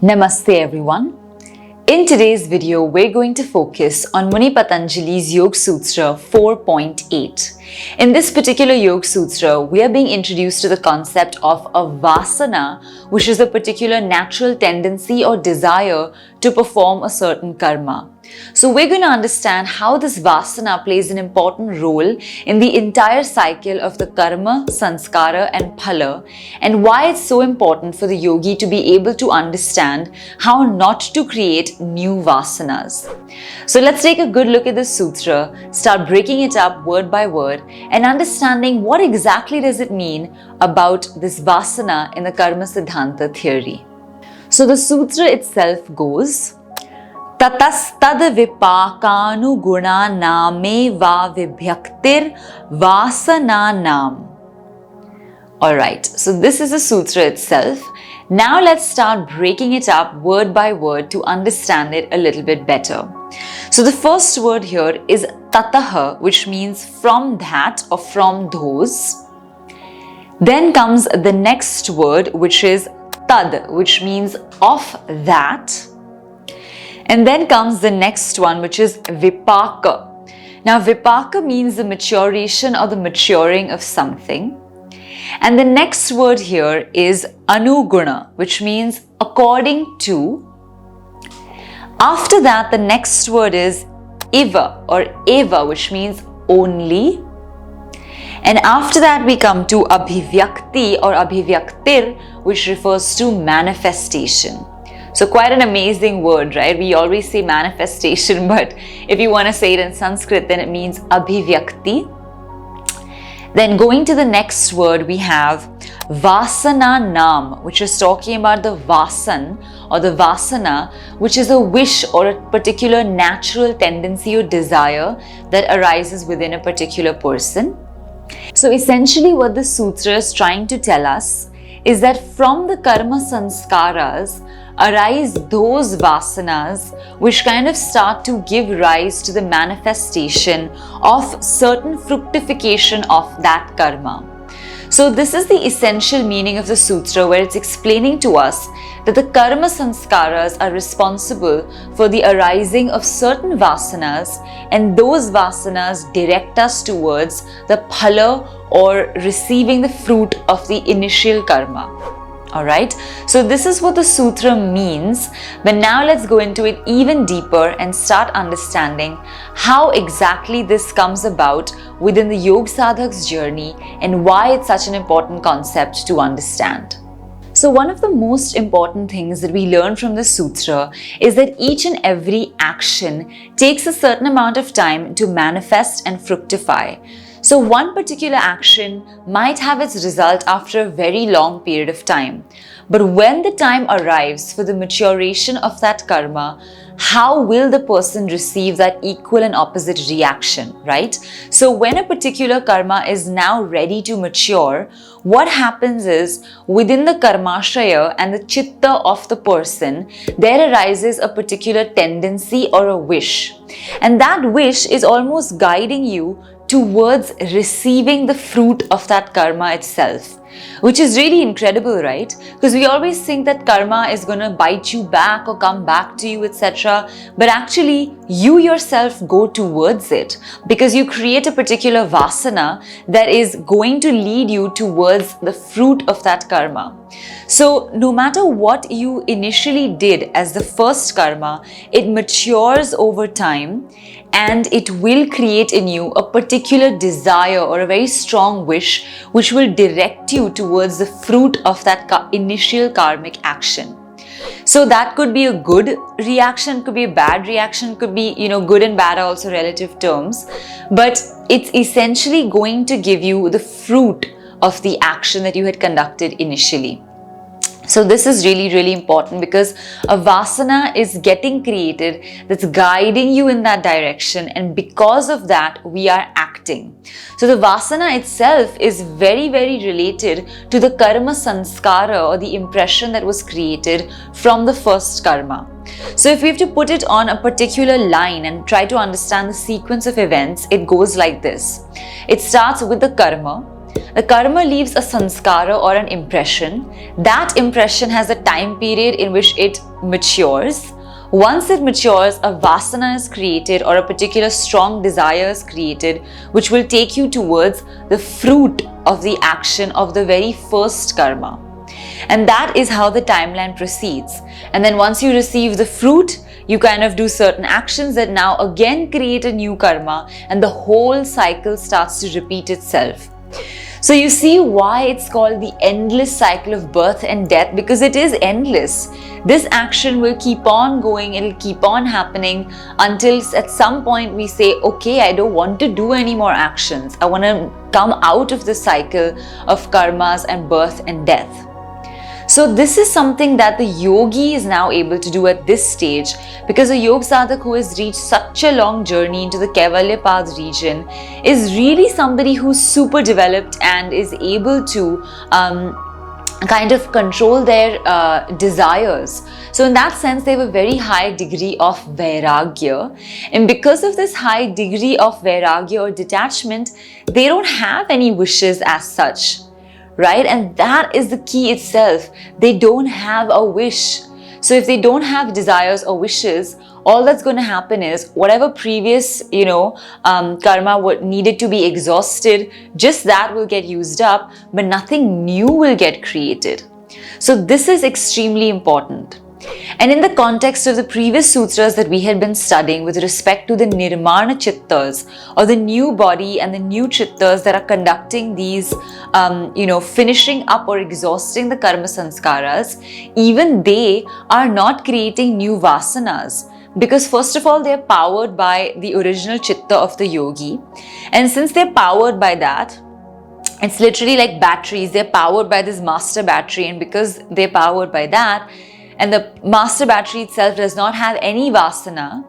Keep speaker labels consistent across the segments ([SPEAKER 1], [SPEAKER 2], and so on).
[SPEAKER 1] Namaste everyone. In today's video, we're going to focus on Muni Patanjali's Yoga Sutra 4.8. In this particular Yoga Sutra, we are being introduced to the concept of a Vasana, which is a particular natural tendency or desire to perform a certain karma. So we're going to understand how this Vasana plays an important role in the entire cycle of the karma, sanskara and phala, and why it's so important for the yogi to be able to understand how not to create new vasanas. So let's take a good look at this sutra, start breaking it up word by word and understanding what exactly does it mean about this Vasana in the Karma Siddhanta theory. So the sutra itself goes, Tatastad vipakanu guna name va vibhyaktir vasana nam. Alright, so this is the sutra itself. Now let's start breaking it up word by word to understand it a little bit better. So the first word here is tataha, which means from that or from those. Then comes the next word, which is tad, which means of that. And then comes the next one, which is vipaka. Now vipaka means the maturation or the maturing of something. And the next word here is anuguna, which means according to. After that, the next word is iva or eva, which means only. And after that, we come to abhivyakti or abhivyaktir, which refers to manifestation. So quite an amazing word, right? We always say manifestation, but if you want to say it in Sanskrit, then it means abhivyakti. Then going to the next word, we have Vasana Nam, which is talking about the Vasan or the Vasana, which is a wish or a particular natural tendency or desire that arises within a particular person. So essentially what the sutra is trying to tell us is that from the karma sanskaras arise those vasanas which kind of start to give rise to the manifestation of certain fructification of that karma. So this is the essential meaning of the sutra, where it's explaining to us that the karma sanskaras are responsible for the arising of certain vasanas, and those vasanas direct us towards the phala or receiving the fruit of the initial karma. Alright, so this is what the sutra means, but now let's go into it even deeper and start understanding how exactly this comes about within the Yoga Sadhak's journey and why it's such an important concept to understand. So one of the most important things that we learn from the sutra is that each and every action takes a certain amount of time to manifest and fructify. So one particular action might have its result after a very long period of time. But when the time arrives for the maturation of that karma, how will the person receive that equal and opposite reaction, right? So when a particular karma is now ready to mature, what happens is within the karmashraya and the chitta of the person, there arises a particular tendency or a wish. And that wish is almost guiding you towards receiving the fruit of that karma itself, which is really incredible, right? Because we always think that karma is going to bite you back or come back to you, etc. But actually, you yourself go towards it because you create a particular vasana that is going to lead you towards the fruit of that karma. So no matter what you initially did as the first karma, it matures over time and it will create in you a particular desire or a very strong wish which will direct you towards the fruit of that initial karmic action. So that could be a good reaction, could be a bad reaction, could be, good and bad are also relative terms, but it's essentially going to give you the fruit of the action that you had conducted initially. So this is really, really important because a vasana is getting created that's guiding you in that direction, and because of that, we are acting. So the vasana itself is very, very related to the karma sanskara or the impression that was created from the first karma. So if we have to put it on a particular line and try to understand the sequence of events, it goes like this. It starts with the karma. The karma leaves a sanskara or an impression. That impression has a time period in which it matures. Once it matures, a vasana is created or a particular strong desire is created, which will take you towards the fruit of the action of the very first karma. And that is how the timeline proceeds. And then once you receive the fruit, you kind of do certain actions that now again create a new karma, and the whole cycle starts to repeat itself. So you see why it's called the endless cycle of birth and death, because it is endless. This action will keep on going, it'll keep on happening until at some point we say, okay, I don't want to do any more actions. I want to come out of the cycle of karmas and birth and death. So this is something that the yogi is now able to do at this stage, because a yoga sadhak who has reached such a long journey into the Kaivalyadhama region is really somebody who's super developed and is able to kind of control their desires. So in that sense, they have a very high degree of vairagya, and because of this high degree of vairagya or detachment, they don't have any wishes as such. Right? And that is the key itself. They don't have a wish. So if they don't have desires or wishes, all that's going to happen is whatever previous, karma needed to be exhausted, just that will get used up, but nothing new will get created. So this is extremely important. And in the context of the previous sutras that we had been studying with respect to the nirmana chittas, or the new body and the new chittas that are conducting these, finishing up or exhausting the karma sanskaras, even they are not creating new vasanas. Because first of all, they're powered by the original chitta of the yogi. And since they're powered by that, it's literally like batteries. They're powered by this master battery. And because they're powered by that, and the master battery itself does not have any vasana.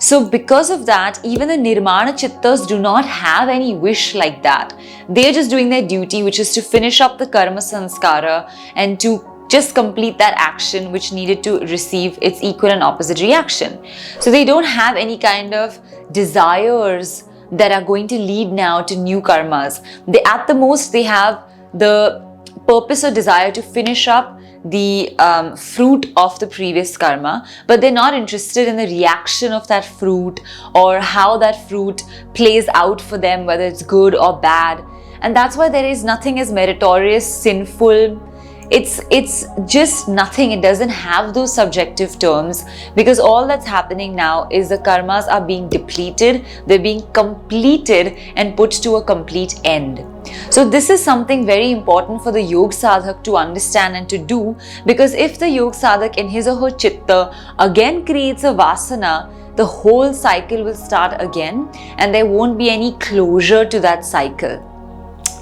[SPEAKER 1] So because of that, even the nirmana chittas do not have any wish like that. They're just doing their duty, which is to finish up the karma sanskara and to just complete that action which needed to receive its equal and opposite reaction. So they don't have any kind of desires that are going to lead now to new karmas. At the most, they have the purpose or desire to finish up the fruit of the previous karma, but they're not interested in the reaction of that fruit or how that fruit plays out for them, whether it's good or bad. And that's why there is nothing as meritorious, sinful. It's just nothing. It doesn't have those subjective terms, because all that's happening now is the karmas are being depleted, they're being completed and put to a complete end. So this is something very important for the yoga sadhak to understand and to do, because if the yoga sadhak in his or her chitta again creates a vasana, the whole cycle will start again and there won't be any closure to that cycle.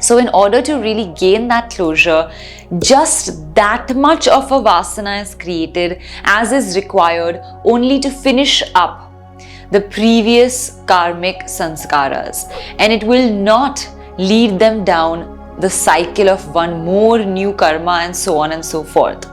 [SPEAKER 1] So in order to really gain that closure, just that much of a vasana is created as is required only to finish up the previous karmic sanskaras, and it will not lead them down the cycle of one more new karma and so on and so forth.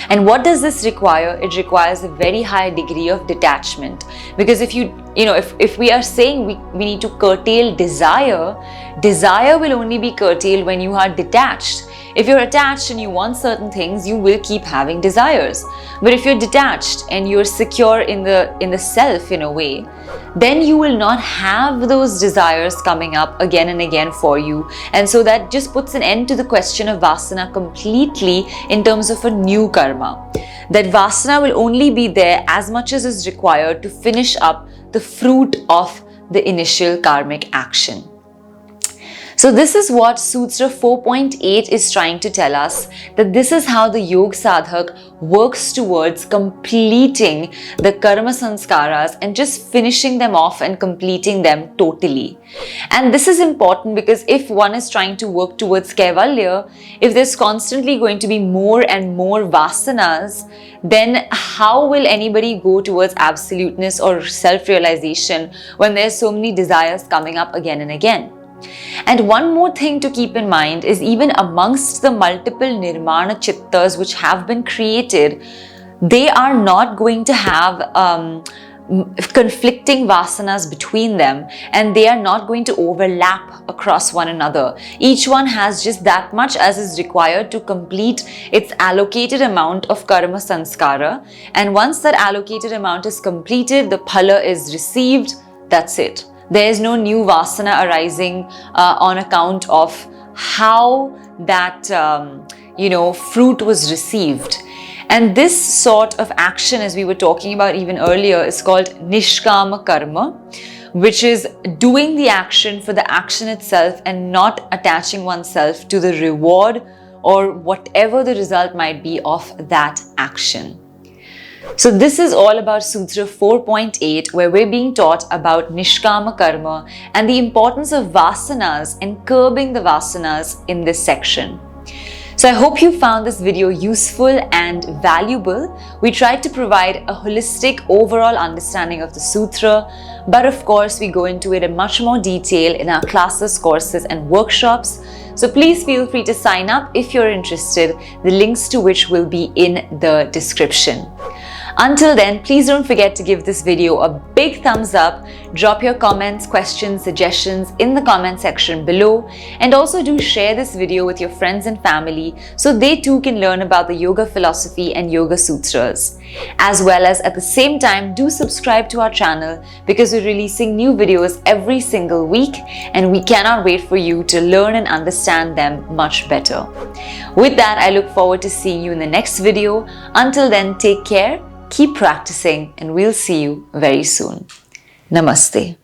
[SPEAKER 1] And what does this require? It requires a very high degree of detachment, because if we are saying we need to curtail desire will only be curtailed when you are detached. If you're attached and you want certain things, you will keep having desires. But if you're detached and you're secure in the self in a way, then you will not have those desires coming up again and again for you. And so that just puts an end to the question of vasana completely in terms of a new karma. That vasana will only be there as much as is required to finish up the fruit of the initial karmic action. So this is what Sutra 4.8 is trying to tell us, that this is how the yoga sadhak works towards completing the karma sanskaras and just finishing them off and completing them totally. And this is important because if one is trying to work towards Kaivalya, if there's constantly going to be more and more vasanas, then how will anybody go towards absoluteness or self-realization when there's so many desires coming up again and again? And one more thing to keep in mind is, even amongst the multiple nirmana chittas which have been created, they are not going to have conflicting vasanas between them, and they are not going to overlap across one another. Each one has just that much as is required to complete its allocated amount of karma sanskara, and once that allocated amount is completed, the phala is received. That's it. There is no new vasana arising on account of how that fruit was received. And this sort of action, as we were talking about even earlier, is called nishkama karma, which is doing the action for the action itself and not attaching oneself to the reward or whatever the result might be of that action. So this is all about Sutra 4.8, where we're being taught about nishkama karma and the importance of vasanas and curbing the vasanas in this section. So I hope you found this video useful and valuable. We tried to provide a holistic overall understanding of the sutra, but of course we go into it in much more detail in our classes, courses and workshops. So please feel free to sign up if you're interested, the links to which will be in the description. Until then, please don't forget to give this video a big thumbs up, drop your comments, questions, suggestions in the comment section below, and also do share this video with your friends and family so they too can learn about the yoga philosophy and yoga sutras. As well as at the same time, do subscribe to our channel because we're releasing new videos every single week and we cannot wait for you to learn and understand them much better. With that, I look forward to seeing you in the next video. Until then, take care. Keep practicing and we'll see you very soon. Namaste.